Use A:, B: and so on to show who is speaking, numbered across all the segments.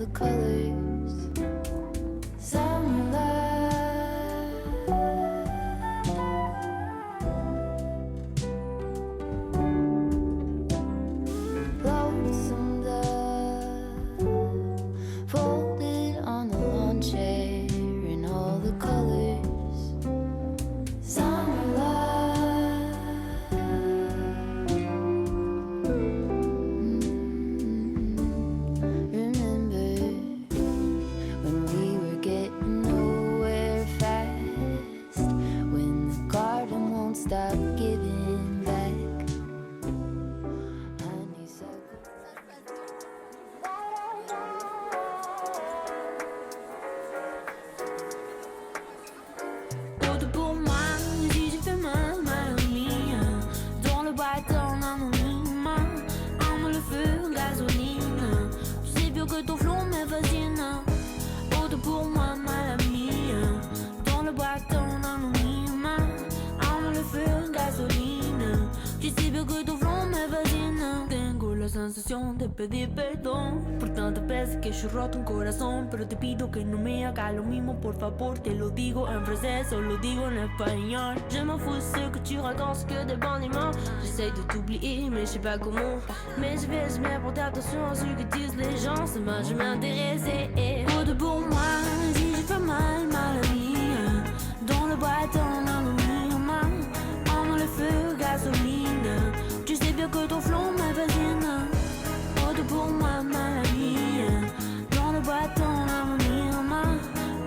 A: the colors. Summer love, lonesome dove, folded on the lawn chair in all the colors. Summer love, remember when we were getting nowhere fast, when the garden won't stop giving back. Honeysuckle. Tout pour moi, si j'ai fait mal, mal mis dans le bâton, dans mon main, en le feu, gasoline. Tu sais bien que ton flot me fascine. Tout pour moi, mal mis dans le bâton, dans mon main, en le feu, gasoline. Tu sais bien que ton flot me fascine. Tengo la sensación de pedir perdón por tantas veces que yo he roto un corazón, pero te pido que no me hagas lo mismo, por favor. Te lo digo en francés o lo digo en espagnol. Je m'en fous ce que tu racontes, que des bandiments. J'essaye de t'oublier mais je sais pas comment. Mais je vais jamais porter attention à ce que disent les gens. Ça m'a jamais intéressé. Tout pour moi, si j'ai fait mal, mal mis dans le bâton, dans le mur, en le feu, gasoline. Tu sais bien que ton flot me fascine. Tout pour moi, mal mis dans le bâton, dans le mur,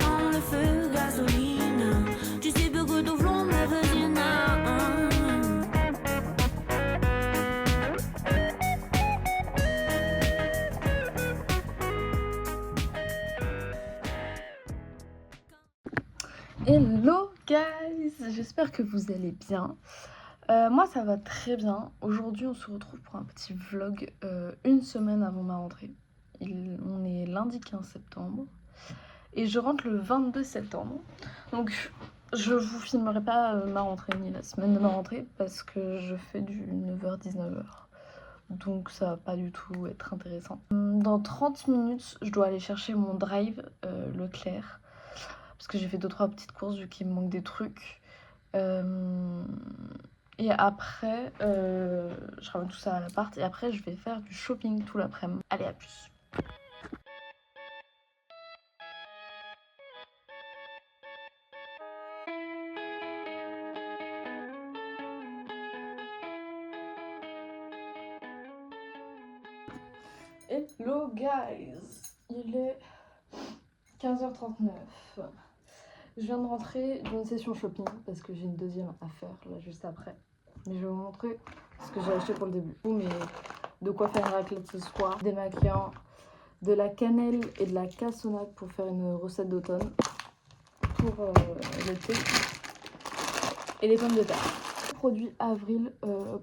A: en le feu, gasoline. Tu sais bien que ton flot me fascine.
B: Hello guys, j'espère que vous allez bien. Moi ça va très bien. Aujourd'hui on se retrouve pour un petit vlog une semaine avant ma rentrée. On est lundi 15 septembre et je rentre le 22 septembre. Donc je vous filmerai pas ma rentrée ni la semaine de ma rentrée parce que je fais du 9h-19h. Donc ça va pas du tout être intéressant. Dans 30 minutes je dois aller chercher mon drive Leclerc. Parce que j'ai fait 2-3 petites courses vu qu'il me manque des trucs. Et après, je ramène tout ça à l'appart. Et après, je vais faire du shopping tout l'après-midi. Allez, à plus. Hello guys, il est 15h39. Je viens de rentrer d'une session shopping parce que j'ai une deuxième à faire là juste après. Mais je vais vous montrer ce que j'ai acheté pour le début. Mais de quoi faire une raclette ce soir. Démaquillant, de la cannelle et de la cassonade pour faire une recette d'automne pour l'été. Et les pommes de terre. Produit avril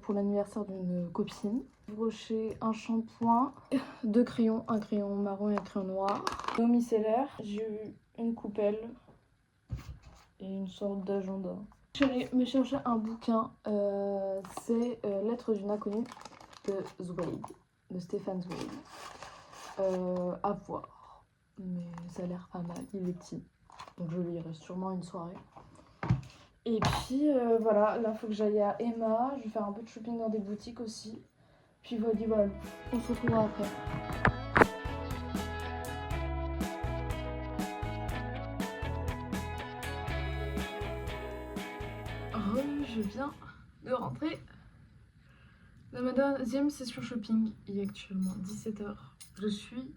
B: pour l'anniversaire d'une copine. Broché un shampoing, 2 crayons, un crayon marron et un crayon noir. Au micellaire, j'ai eu une coupelle et une sorte d'agenda. Je suis allée me chercher un bouquin, c'est Lettres d'une inconnue de Zweig, de Stéphane Zweig. À voir, mais ça a l'air pas mal, il est petit, donc je le lirai sûrement une soirée. Et puis voilà, là il faut que j'aille à Emma, je vais faire un peu de shopping dans des boutiques aussi. Puis voilà, on se retrouvera après. Je viens de rentrer de ma deuxième session shopping. Il est actuellement 17h. Je suis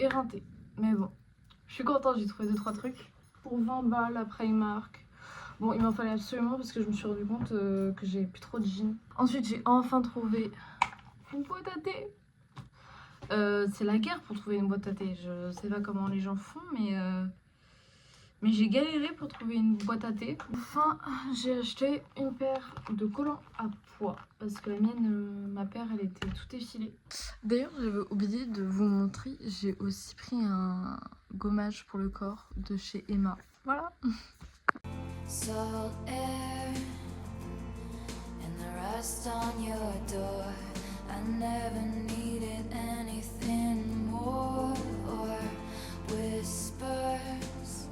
B: éreintée. Mais bon, je suis contente, j'ai trouvé 2-3 trucs. Pour 20 balles à Primark. Bon, il m'en fallait absolument parce que je me suis rendu compte que j'avais plus trop de jeans. Ensuite, j'ai enfin trouvé une boîte à thé. C'est la guerre pour trouver une boîte à thé. Je sais pas comment les gens font, mais j'ai galéré pour trouver une boîte à thé. Enfin, j'ai acheté une paire de collants à pois parce que la mienne, ma paire, elle était tout effilée. D'ailleurs, j'avais oublié de vous montrer, j'ai aussi pris un gommage pour le corps de chez Emma. Voilà.
A: Salt air and the rust on your door. I never needed anything more. whispers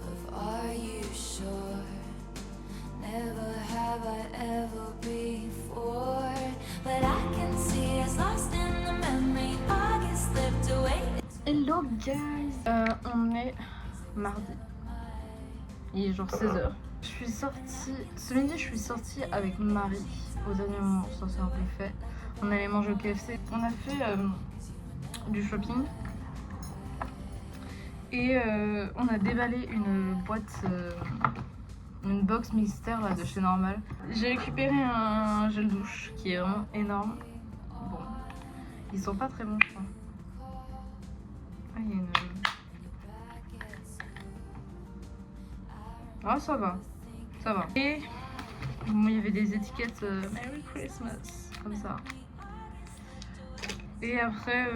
A: of are you sure? Never have I ever before, but I can see us lost in the memory. August slipped away.
B: Hello guys, on est mardi. Il est genre 16h. Je suis sortie, ce midi je suis sortie avec Marie au dernier moment, ça c'est un peu fait. On allait manger au KFC, on a fait du shopping et on a déballé une boîte, une box mystère là, de chez Normal. J'ai récupéré un gel douche qui est vraiment énorme. Bon, ils sont pas très bons je crois. Ah, il y a une... Ah, ça va. Ça va. Et bon, il y avait des étiquettes Merry Christmas, comme ça. Et après,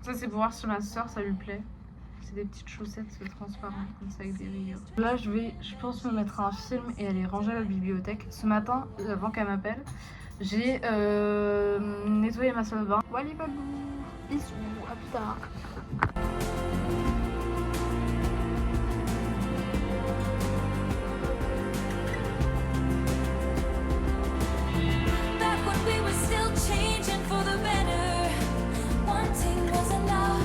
B: ça c'est pour voir si ma soeur ça lui plaît. C'est des petites chaussettes transparentes, comme ça, avec des rayures. Là, je pense, me mettre un film et aller ranger à la bibliothèque. Ce matin, avant qu'elle m'appelle, j'ai nettoyé ma salle de bain. Wally Balou, bisous, à plus tard.
A: Back when we were still changing for the better, wanting was enough.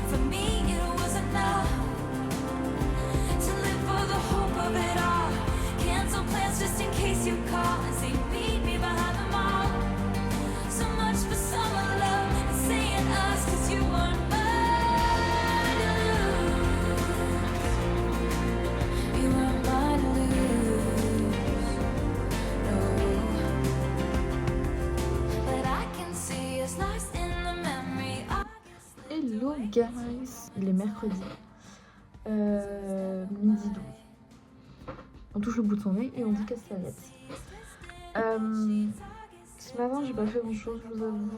A: For me it was enough to live for the hope of it all. Cancel plans just in case you call and say meet me behind the mall. So much for summer love and saying us, 'cause you weren't mine to lose. You weren't mine to lose. No. But I can see us lost in the memory.
B: Hello guys, il est mercredi, midi 12. On touche le bout de son nez et on dit castagnette. Ce matin j'ai pas fait grand chose, je vous avoue.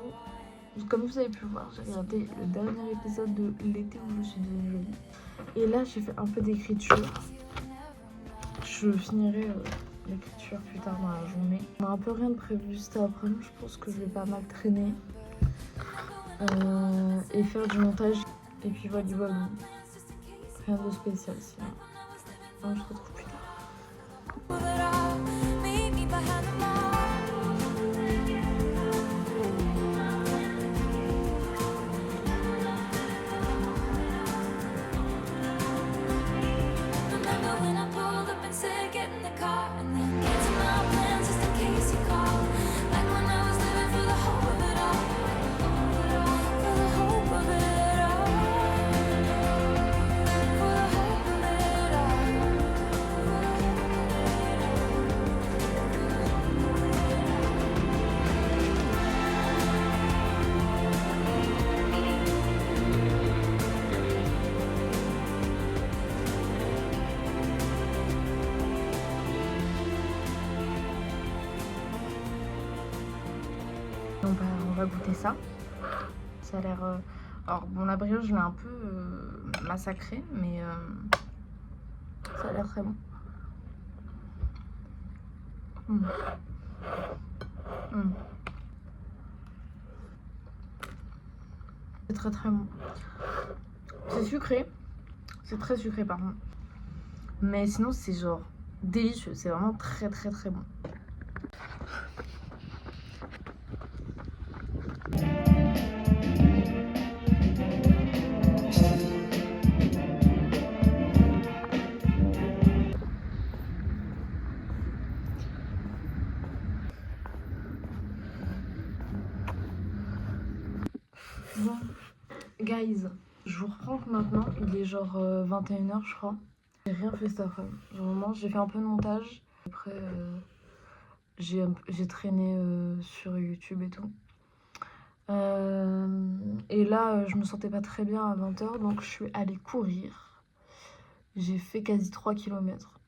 B: Comme vous avez pu le voir, j'ai regardé le dernier épisode de l'été où je suis devenue jolie. Et là j'ai fait un peu d'écriture. Je finirai l'écriture plus tard dans la journée. On a un peu rien de prévu cet après-midi, je pense que je vais pas mal traîner. Et faire du montage. Et puis voilà, rien de spécial sinon. On se retrouve plus tard. On va goûter ça. Ça a l'air... Alors bon, la brioche, je l'ai un peu massacrée, mais ça a l'air très bon. C'est très très bon. C'est sucré. C'est très sucré par contre. Mais sinon c'est genre délicieux. C'est vraiment très très très bon. Bon, guys, je vous reprends maintenant, il est genre 21h je crois. J'ai rien fait cet après-midi. Vraiment, j'ai fait un peu de montage. Après, j'ai traîné sur YouTube et tout. Et là, je me sentais pas très bien à 20h, donc je suis allée courir. J'ai fait quasi 3 km.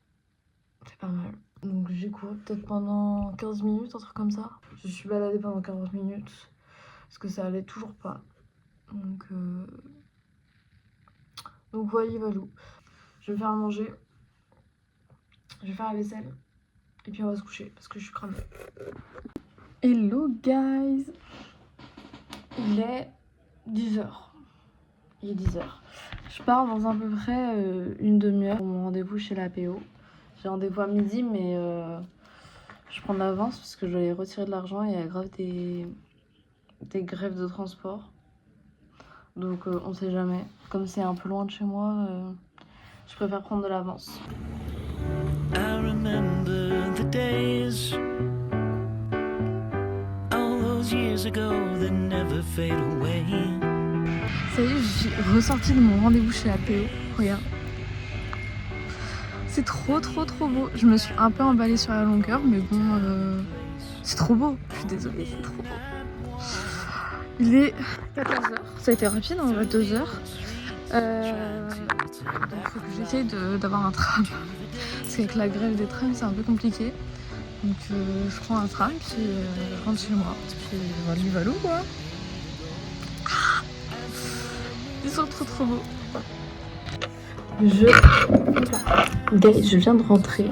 B: C'est pas mal. Donc j'ai couru peut-être pendant 15 minutes, un truc comme ça. Je suis baladée pendant 40 minutes, parce que ça allait toujours pas. Donc voilà, Valou. Je vais faire à manger. Je vais faire la vaisselle. Et puis on va se coucher parce que je suis cramée. Hello guys. Il est 10h. il est 10h. Je pars dans à peu près une demi-heure pour mon rendez-vous chez la PO. J'ai rendez-vous à midi, mais je prends de l'avance parce que je dois aller retirer de l'argent. Il y a grave des grèves de transport. Donc on sait jamais. Comme c'est un peu loin de chez moi, je préfère prendre de l'avance.
C: I remember the days, all those years ago that never fade away.
B: Ça y est, j'ai ressorti de mon rendez-vous chez la PO. Regarde. C'est trop beau. Je me suis un peu emballée sur la longueur, mais bon, c'est trop beau. Je suis désolée, c'est trop beau. Il est 14h. Ça a été rapide, en vrai, 2 heures. Donc faut que j'essaye d'avoir un tram. Parce qu'avec la grève des trams, c'est un peu compliqué. Donc je prends un tram, puis je rentre chez moi. Puis valou quoi. Ah, ils sont trop beaux. Guys, je viens de rentrer.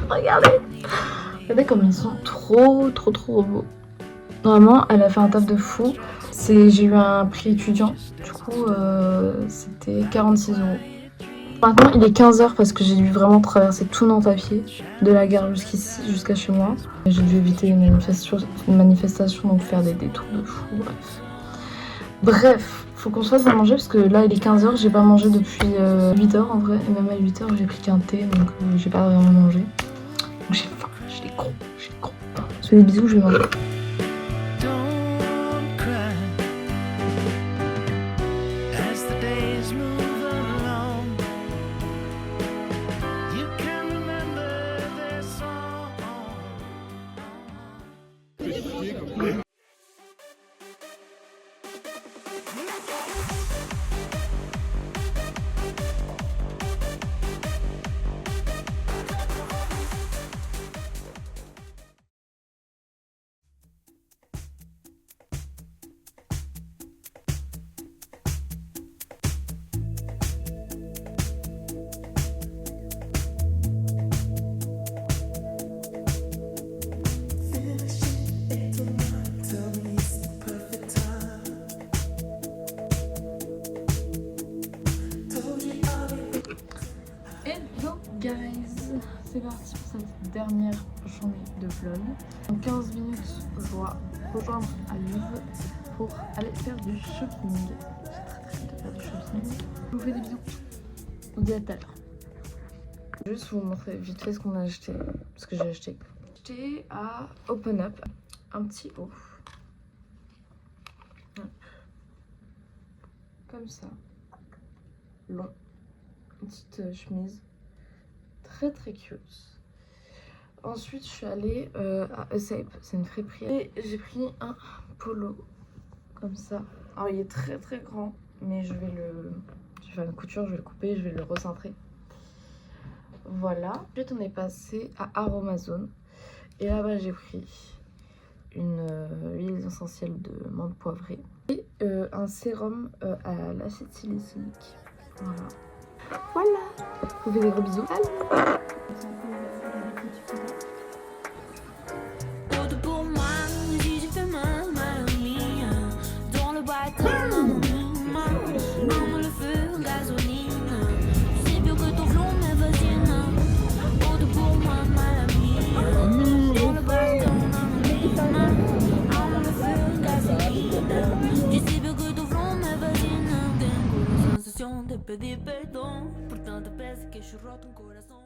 B: Regardez comme ils sont trop beaux. Vraiment, elle a fait un taf de fou. J'ai eu un prix étudiant. Du coup, c'était 46 €. Maintenant, il est 15h parce que j'ai dû vraiment traverser tout Nantes à pied, de la gare jusqu'ici, jusqu'à chez moi. J'ai dû éviter une manifestation, donc faire des détours de fou, Bref, faut qu'on se fasse à manger parce que là, il est 15h, j'ai pas mangé depuis 8h en vrai. Et même à 8h, j'ai pris qu'un thé, donc j'ai pas vraiment mangé. Donc j'ai faim, j'ai les crocs. Je fais des bisous, je vais manger. Guys, c'est parti pour cette dernière journée de vlog. En 15 minutes, je dois rejoindre Alive pour aller faire du shopping. J'ai très hâte de faire du shopping. Je vous fais des bisous. On se dit à tout à l'heure. Juste vous montrer vite fait ce qu'on a acheté. Ce que j'ai acheté. J'ai acheté à Open Up un petit haut. Comme ça. Long. Une petite chemise. Très cute. Ensuite je suis allée à Usape, c'est une friperie, et j'ai pris un polo comme ça. Alors il est très grand, mais je vais faire une couture, je vais le couper, je vais le recentrer. Voilà. Ensuite on est passé à Aromazone et là-bas j'ai pris une huile essentielle de menthe poivrée et un sérum à l'acide salicylique. Voilà, je vous fais des gros bisous.
A: Tudo por moi, j'ai fait mal à minha. Dans le bâton, on le feu, gasoline. C'est bien que ton flot me fascine. Tudo pour moi, mal à minha. Dans le bâton, on le feu, gasoline. Je sais bien que ton flot me fascine. Tenho a sensação de pedir perdão por tanta peça que chorou ton coração.